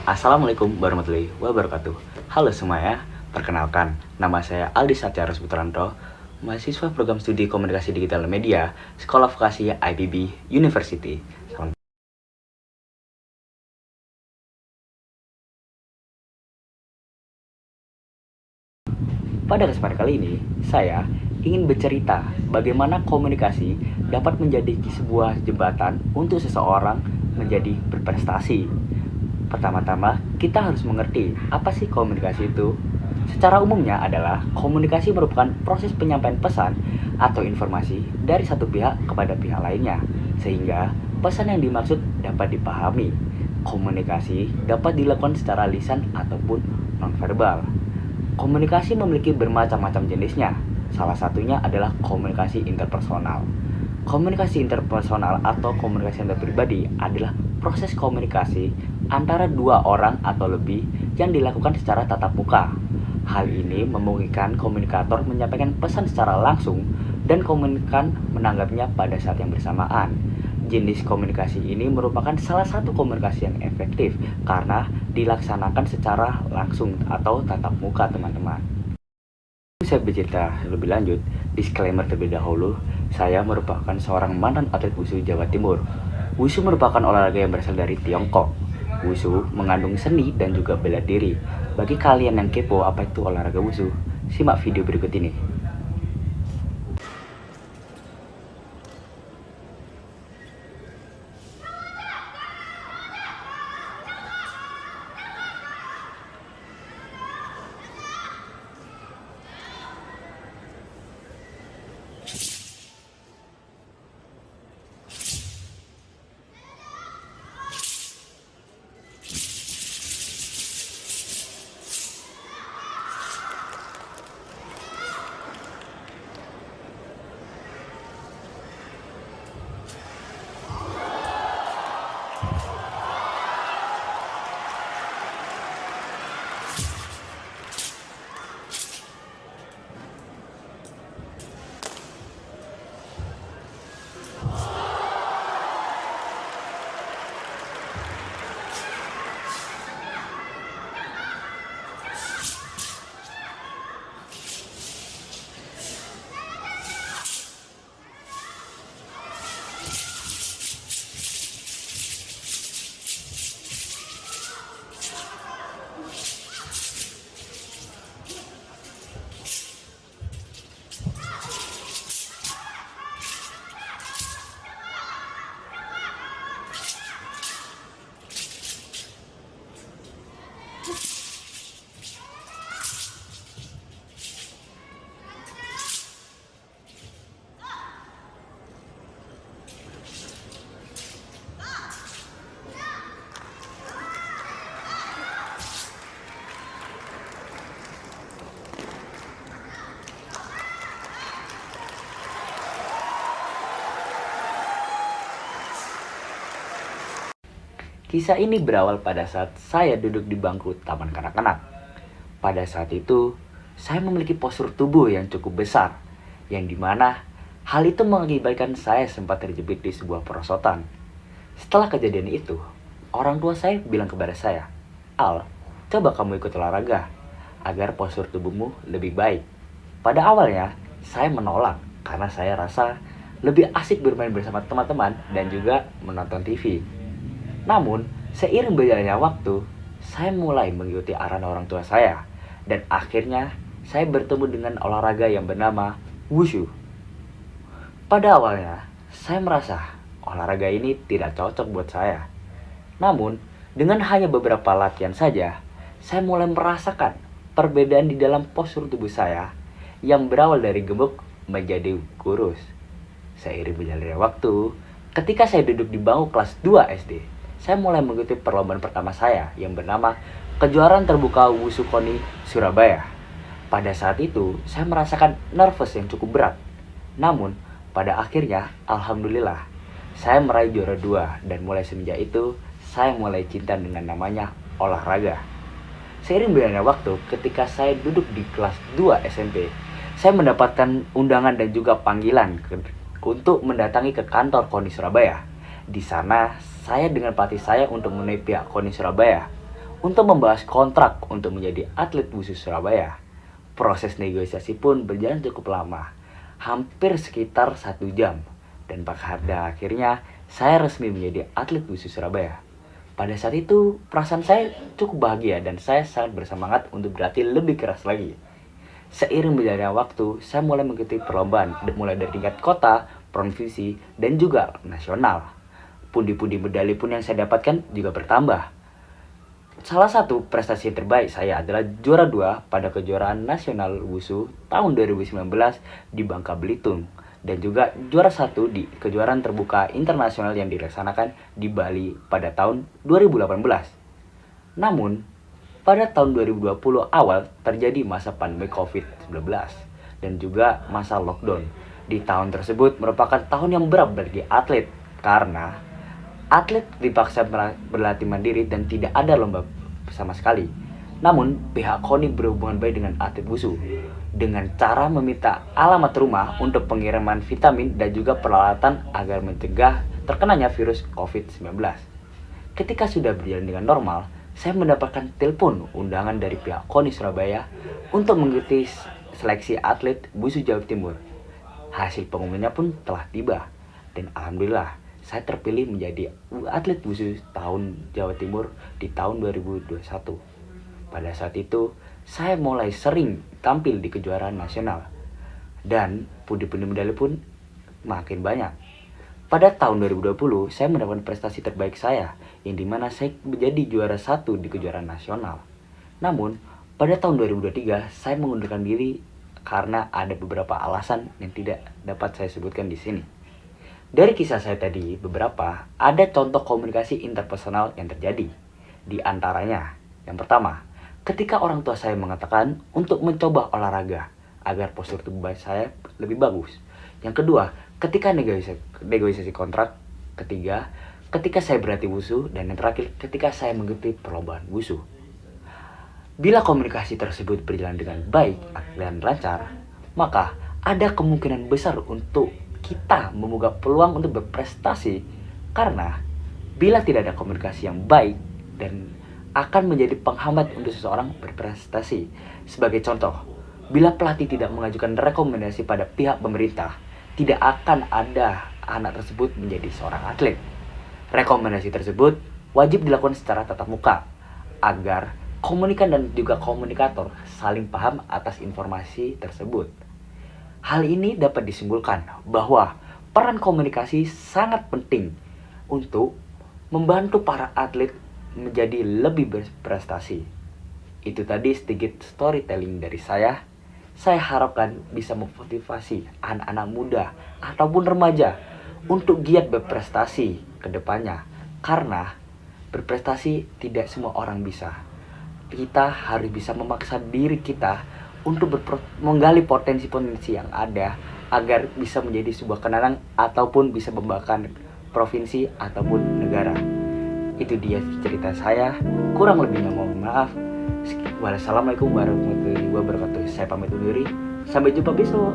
Assalamualaikum warahmatullahi wabarakatuh. Halo semuanya, perkenalkan, nama saya Aldi Satyarus Putranto, mahasiswa program studi komunikasi digital media, Sekolah Vokasi IPB University. Pada kesempatan kali ini, saya ingin bercerita bagaimana komunikasi dapat menjadi sebuah jembatan untuk seseorang menjadi berprestasi. Pertama-tama, kita harus mengerti apa sih komunikasi itu. Secara umumnya adalah komunikasi merupakan proses penyampaian pesan atau informasi dari satu pihak kepada pihak lainnya, sehingga pesan yang dimaksud dapat dipahami. Komunikasi dapat dilakukan secara lisan ataupun nonverbal. Komunikasi memiliki bermacam-macam jenisnya. Salah satunya adalah komunikasi interpersonal. Komunikasi interpersonal atau komunikasi antar pribadi adalah proses komunikasi antara dua orang atau lebih yang dilakukan secara tatap muka. Hal ini memungkinkan komunikator menyampaikan pesan secara langsung dan komunikan menanggapinya pada saat yang bersamaan. Jenis komunikasi ini merupakan salah satu komunikasi yang efektif karena dilaksanakan secara langsung atau tatap muka, teman-teman. Saya bercerita lebih lanjut, disclaimer terlebih dahulu, saya merupakan seorang mantan atlet wushu Jawa Timur. Wushu merupakan olahraga yang berasal dari Tiongkok. Wushu mengandung seni dan juga bela diri. Bagi kalian yang kepo apa itu olahraga wushu, simak video berikut ini. Kisah ini berawal pada saat saya duduk di bangku taman kanak-kanak. Pada saat itu, saya memiliki postur tubuh yang cukup besar, yang dimana hal itu mengakibatkan saya sempat terjepit di sebuah perosotan. Setelah kejadian itu, orang tua saya bilang kepada saya, "Al, coba kamu ikut olahraga, agar postur tubuhmu lebih baik." Pada awalnya, saya menolak karena saya rasa lebih asik bermain bersama teman-teman dan juga menonton TV. Namun, seiring berjalannya waktu, saya mulai mengikuti arahan orang tua saya. Dan akhirnya, saya bertemu dengan olahraga yang bernama Wushu. Pada awalnya, saya merasa olahraga ini tidak cocok buat saya. Namun, dengan hanya beberapa latihan saja, saya mulai merasakan perbedaan di dalam postur tubuh saya yang berawal dari gemuk menjadi kurus. Seiring berjalannya waktu, ketika saya duduk di bangku kelas 2 SD, saya mulai mengikuti perlombaan pertama saya yang bernama Kejuaraan Terbuka Wushu Koni Surabaya. Pada saat itu, saya merasakan nervous yang cukup berat. Namun, pada akhirnya, alhamdulillah, saya meraih juara 2 dan mulai semenjak itu, saya mulai cinta dengan namanya olahraga. Seiring berjalannya waktu, ketika saya duduk di kelas 2 SMP, saya mendapatkan undangan dan juga panggilan untuk mendatangi ke kantor KONI Surabaya. Di sana, saya dengan pelatih saya untuk memenuhi pihak KONI Surabaya untuk membahas kontrak untuk menjadi atlet wusu Surabaya. Proses negosiasi pun berjalan cukup lama, hampir sekitar 1 jam. Dan pada akhirnya saya resmi menjadi atlet wusu Surabaya. Pada saat itu perasaan saya cukup bahagia dan saya sangat bersemangat untuk berlatih lebih keras lagi. Seiring berjalannya waktu, saya mulai mengikuti perlombaan mulai dari tingkat kota, provinsi, dan juga nasional. Pundi-pundi medali pun yang saya dapatkan juga bertambah. Salah satu prestasi terbaik saya adalah juara 2 pada kejuaraan nasional wusu tahun 2019 di Bangka Belitung dan juga juara 1 di kejuaraan terbuka internasional yang dilaksanakan di Bali pada tahun 2018. Namun, pada tahun 2020 awal terjadi masa pandemi COVID-19 dan juga masa lockdown. Di tahun tersebut merupakan tahun yang berat bagi atlet karena atlet dipaksa berlatih mandiri dan tidak ada lomba sama sekali. Namun, pihak KONI berhubungan baik dengan atlet wusu dengan cara meminta alamat rumah untuk pengiriman vitamin dan juga peralatan agar mencegah terkenanya virus COVID-19. Ketika sudah berjalan dengan normal, saya mendapatkan telepon undangan dari pihak KONI Surabaya untuk mengikuti seleksi atlet wusu Jawa Timur. Hasil pengumumannya pun telah tiba dan alhamdulillah saya terpilih menjadi atlet wusu tahun Jawa Timur di tahun 2021. Pada saat itu, saya mulai sering tampil di kejuaraan nasional dan pundi-pundi medali pun makin banyak. Pada tahun 2020, saya mendapatkan prestasi terbaik saya, yang dimana saya menjadi juara 1 di kejuaraan nasional. Namun, pada tahun 2023, saya mengundurkan diri karena ada beberapa alasan yang tidak dapat saya sebutkan di sini. Dari kisah saya tadi, ada contoh komunikasi interpersonal yang terjadi. Di antaranya, yang pertama, ketika orang tua saya mengatakan untuk mencoba olahraga agar postur tubuh saya lebih bagus. Yang kedua, ketika negosiasi kontrak. Ketiga, ketika saya berlatih wusu. Dan yang terakhir, ketika saya mengikuti perlombaan wusu. Bila komunikasi tersebut berjalan dengan baik dan lancar, maka ada kemungkinan besar untuk kita membuka peluang untuk berprestasi karena bila tidak ada komunikasi yang baik dan akan menjadi penghambat untuk seseorang berprestasi. Sebagai contoh, bila pelatih tidak mengajukan rekomendasi pada pihak pemerintah, tidak akan ada anak tersebut menjadi seorang atlet. Rekomendasi tersebut wajib dilakukan secara tatap muka agar komunikan dan juga komunikator saling paham atas informasi tersebut. Hal ini dapat disimpulkan bahwa peran komunikasi sangat penting untuk membantu para atlet menjadi lebih berprestasi. Itu tadi sedikit storytelling dari saya. Saya harapkan bisa memotivasi anak-anak muda ataupun remaja untuk giat berprestasi ke depannya. Karena berprestasi tidak semua orang bisa. Kita harus bisa memaksa diri kita untuk menggali potensi-potensi yang ada agar bisa menjadi sebuah kenangan ataupun bisa membanggakan provinsi ataupun negara. Itu dia cerita saya, kurang lebihnya mohon maaf. Wassalamualaikum warahmatullahi wabarakatuh. Saya pamit undur diri, sampai jumpa besok.